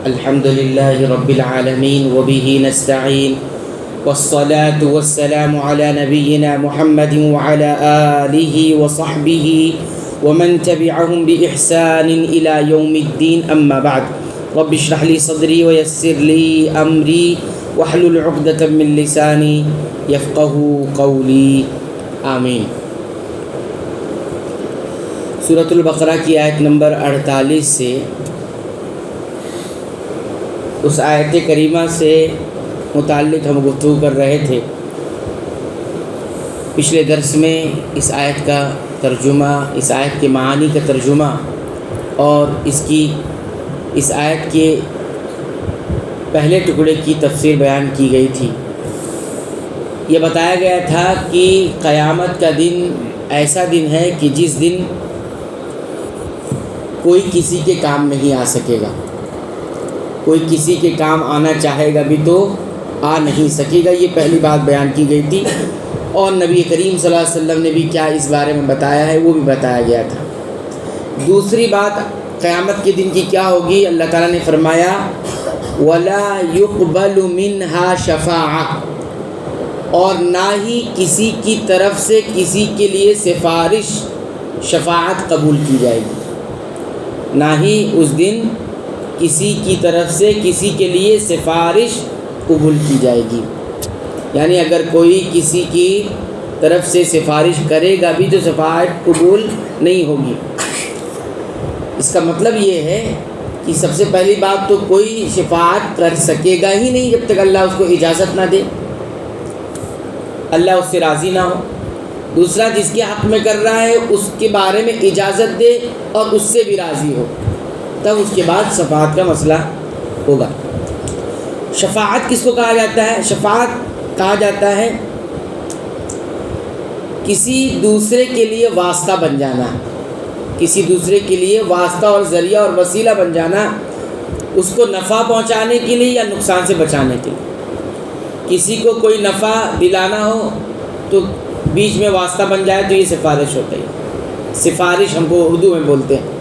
الحمد لله رب العالمين وبه نستعين والصلاة والسلام على نبينا محمد وعلى آله وصحبه ومن تبعهم بإحسان إلى يوم الدين أما بعد رب اشرح لي صدري ويسر لي أمري واحلل عقدة من لساني يفقهوا قولي آمین۔ سورۃ البقرہ کی آیت نمبر 48 سے اس آیت کریمہ سے متعلق ہم گفتگو کر رہے تھے۔ پچھلے درس میں اس آیت کا ترجمہ، اس آیت کے معانی کا ترجمہ اور اس آیت کے پہلے ٹکڑے کی تفسیر بیان کی گئی تھی۔ یہ بتایا گیا تھا کہ قیامت کا دن ایسا دن ہے کہ جس دن کوئی کسی کے کام نہیں آ سکے گا، کوئی کسی کے کام آنا چاہے گا بھی تو آ نہیں سکے گا۔ یہ پہلی بات بیان کی گئی تھی، اور نبی کریم صلی اللہ علیہ وسلم نے بھی کیا اس بارے میں بتایا ہے وہ بھی بتایا گیا تھا۔ دوسری بات قیامت کے دن کی کیا ہوگی، اللہ تعالیٰ نے فرمایا وَلَا يُقْبَلُ مِنْهَا شَفَاعَةٌ، اور نہ ہی کسی کی طرف سے کسی کے لیے شفاعت قبول کی جائے گی، نہ ہی اس دن کسی کی طرف سے کسی کے لیے سفارش قبول کی جائے گی۔ یعنی اگر کوئی کسی کی طرف سے سفارش کرے گا بھی تو شفاعت قبول نہیں ہوگی۔ اس کا مطلب یہ ہے کہ سب سے پہلی بات تو کوئی شفاعت کر سکے گا ہی نہیں جب تک اللہ اس کو اجازت نہ دے، اللہ اس سے راضی نہ ہو۔ دوسرا، جس کے حق میں کر رہا ہے اس کے بارے میں اجازت دے اور اس سے بھی راضی ہو، تب اس کے بعد شفاعت کا مسئلہ ہوگا۔ شفاعت کس کو کہا جاتا ہے؟ شفاعت کہا جاتا ہے کسی دوسرے کے لیے واسطہ بن جانا، کسی دوسرے کے لیے واسطہ اور ذریعہ اور وسیلہ بن جانا، اس کو نفع پہنچانے کے لیے یا نقصان سے بچانے کے لیے۔ کسی کو کوئی نفع دلانا ہو تو بیچ میں واسطہ بن جائے تو یہ سفارش ہوتا ہے، سفارش ہم کو اردو میں بولتے ہیں۔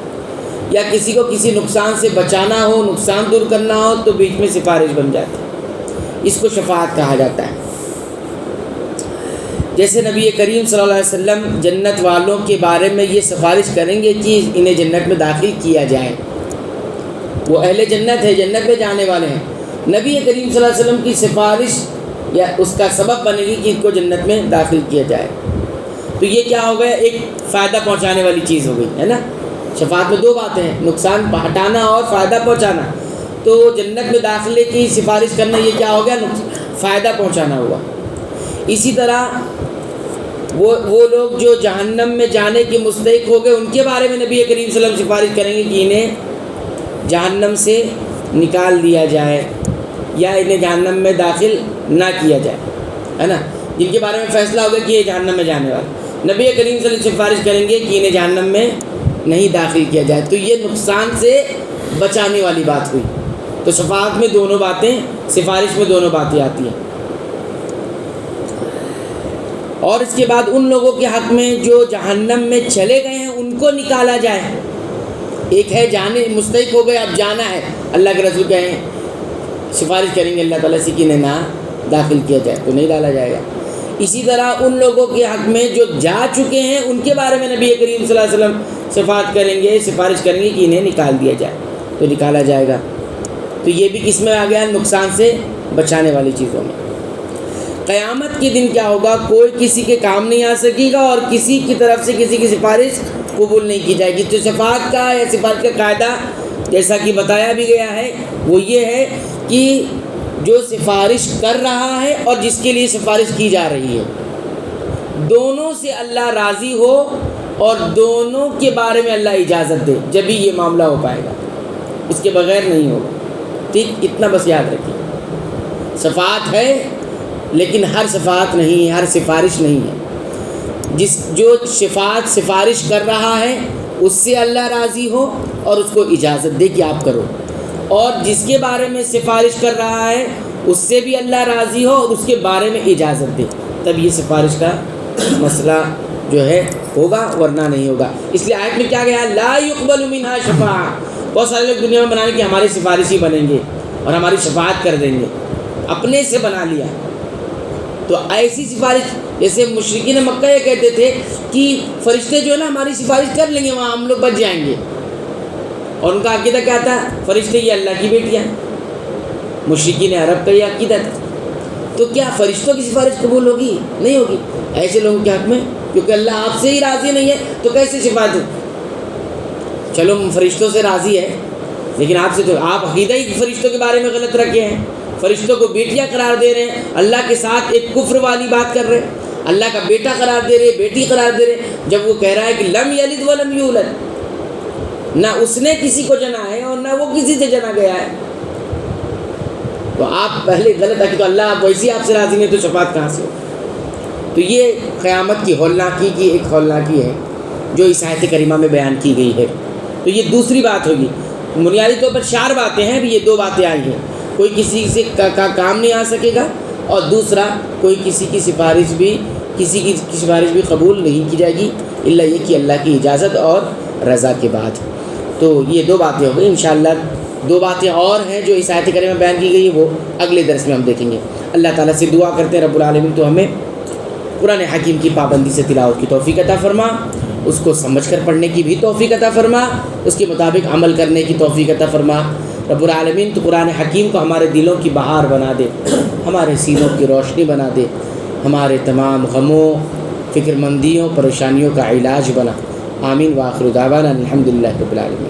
یا کسی کو کسی نقصان سے بچانا ہو، نقصان دور کرنا ہو تو بیچ میں سفارش بن جاتی ہے، اس کو شفاعت کہا جاتا ہے۔ جیسے نبی کریم صلی اللہ علیہ وسلم جنت والوں کے بارے میں یہ سفارش کریں گے کہ انہیں جنت میں داخل کیا جائے، وہ اہل جنت ہے، جنت میں جانے والے ہیں۔ نبی کریم صلی اللہ علیہ وسلم کی سفارش یا اس کا سبب بنے گی کہ ان کو جنت میں داخل کیا جائے، تو یہ کیا ہو گیا، ایک فائدہ پہنچانے والی چیز ہو گئی ہے نا۔ شفاعت میں دو باتیں ہیں، نقصان ہٹانا اور فائدہ پہنچانا۔ تو جنت میں داخلے کی سفارش کرنا یہ کیا ہو گیا، فائدہ پہنچانا ہوا۔ اسی طرح وہ لوگ جو جہنم میں جانے کے مستحق ہو گئے ان کے بارے میں نبی کریم صلی اللہ علیہ وسلم سفارش کریں گے کہ انہیں جہنم سے نکال دیا جائے یا انہیں جہنم میں داخل نہ کیا جائے، ہے نا، جن کے بارے میں فیصلہ ہوگا کہ یہ جہنم میں جانے والے، نبی کریم صلی اللہ علیہ وسلم سفارش کریں گے کہ انہیں جہنم میں نہیں داخل کیا جائے۔ تو یہ نقصان سے بچانے والی بات ہوئی۔ تو شفاعت میں دونوں باتیں، سفارش میں دونوں باتیں آتی ہیں۔ اور اس کے بعد ان لوگوں کے حق میں جو جہنم میں چلے گئے ہیں ان کو نکالا جائے۔ ایک ہے جانے مستحق ہو گئے، اب جانا ہے، اللہ کے رسول کہیں سفارش کریں گے اللہ تعالیٰ سے کہ انہیں نہ داخل کیا جائے تو نہیں ڈالا جائے گا۔ اسی طرح ان لوگوں کے حق میں جو جا چکے ہیں ان کے بارے میں نبی کریم صلی اللہ علیہ وسلم شفاعت کریں گے، سفارش کریں گے کہ انہیں نکال دیا جائے تو نکالا جائے گا۔ تو یہ بھی کس میں آ گیا، نقصان سے بچانے والی چیزوں میں۔ قیامت کے دن کیا ہوگا، کوئی کسی کے کام نہیں آ سکے گا اور کسی کی طرف سے کسی کی سفارش قبول نہیں کی جائے گی۔ تو شفاعت کا یا سفارش کا قاعدہ جیسا کہ بتایا بھی گیا ہے وہ یہ ہے کہ جو سفارش کر رہا ہے اور جس کے لیے سفارش کی جا رہی ہے دونوں سے اللہ راضی ہو اور دونوں کے بارے میں اللہ اجازت دے، جبھی یہ معاملہ ہو پائے گا، اس کے بغیر نہیں ہوگا۔ ٹھیک، اتنا بس یاد رکھیے۔ شفاعت ہے لیکن ہر شفاعت نہیں ہے، ہر سفارش نہیں ہے۔ جو سفارش کر رہا ہے اس سے اللہ راضی ہو اور اس کو اجازت دے کہ آپ کرو، اور جس کے بارے میں سفارش کر رہا ہے اس سے بھی اللہ راضی ہو اور اس کے بارے میں اجازت دے، تب یہ سفارش کا مسئلہ جو ہے ہوگا، ورنہ نہیں ہوگا۔ اس لیے آیت میں کیا گیا، لا يقبل منها شفاعہ، بہت سارے لوگ دنیا میں بنا لیں کہ ہمارے سفارشی بنیں گے اور ہماری شفاعت کر دیں گے، اپنے سے بنا لیا۔ تو ایسی سفارش، جیسے مشرکین مکہ یہ کہتے تھے کہ فرشتے جو ہے نا ہماری سفارش کر لیں گے، وہاں ہم لوگ بچ جائیں گے، اور ان کا عقیدہ کیا تھا؟ فرشتے یہ اللہ کی بیٹیاں ہیں۔ مشرکین عرب کا یہ عقیدہ تھا۔ تو کیا فرشتوں کی سفارش قبول ہوگی؟ نہیں ہوگی ایسے لوگوں کے حق میں، کیونکہ اللہ آپ سے ہی راضی نہیں ہے تو کیسے شفاعت ہو؟ چلو فرشتوں سے راضی ہے، لیکن آپ سے تو آپ عقیدہ ہی فرشتوں کے بارے میں غلط رکھے ہیں، فرشتوں کو بیٹیاں قرار دے رہے ہیں، اللہ کے ساتھ ایک کفر والی بات کر رہے ہیں، اللہ کا بیٹا قرار دے رہے، بیٹی قرار دے رہے، جب وہ کہہ رہا ہے کہ لم یلد ولم یولد، نہ اس نے کسی کو جنا ہے اور نہ وہ کسی سے جنا گیا ہے۔ تو آپ پہلے غلط ہے کہ تو اللہ آپ ویسی آپ سے راضی نہیں تو شفاعت کہاں سے ہو؟ تو یہ قیامت کی ہولناکی کی ایک ہولناکی ہے جو اس آیت کریمہ میں بیان کی گئی ہے۔ تو یہ دوسری بات ہوگی۔ بنیادی طور پر 4 باتیں ہیں، ابھی یہ 2 باتیں آئی ہیں۔ کوئی کسی سے کام نہیں آ سکے گا، اور دوسرا کوئی کسی کی سفارش بھی قبول نہیں کی جائے گی الا یہ کہ اللہ کی اجازت اور رضا کے بعد۔ تو یہ 2 باتیں ہو گئی۔ انشاءاللہ 2 باتیں اور ہیں جو اس آیت کریمہ میں بیان کی گئی، وہ اگلے درس میں ہم دیکھیں گے۔ اللہ تعالیٰ سے دعا کرتے ہیں رب العالمین تو ہمیں قرآن حکیم کی پابندی سے تلاوت کی توفیق عطا فرما، اس کو سمجھ کر پڑھنے کی بھی توفیق عطا فرما، اس کے مطابق عمل کرنے کی توفیق عطا فرما۔ رب العالمین تو قرآن حکیم کو ہمارے دلوں کی بہار بنا دے، ہمارے سینوں کی روشنی بنا دے، ہمارے تمام غموں، فکر مندیوں، پریشانیوں کا علاج بنا۔ آمین وآخر دعوانا الحمدللہ رب العالمین۔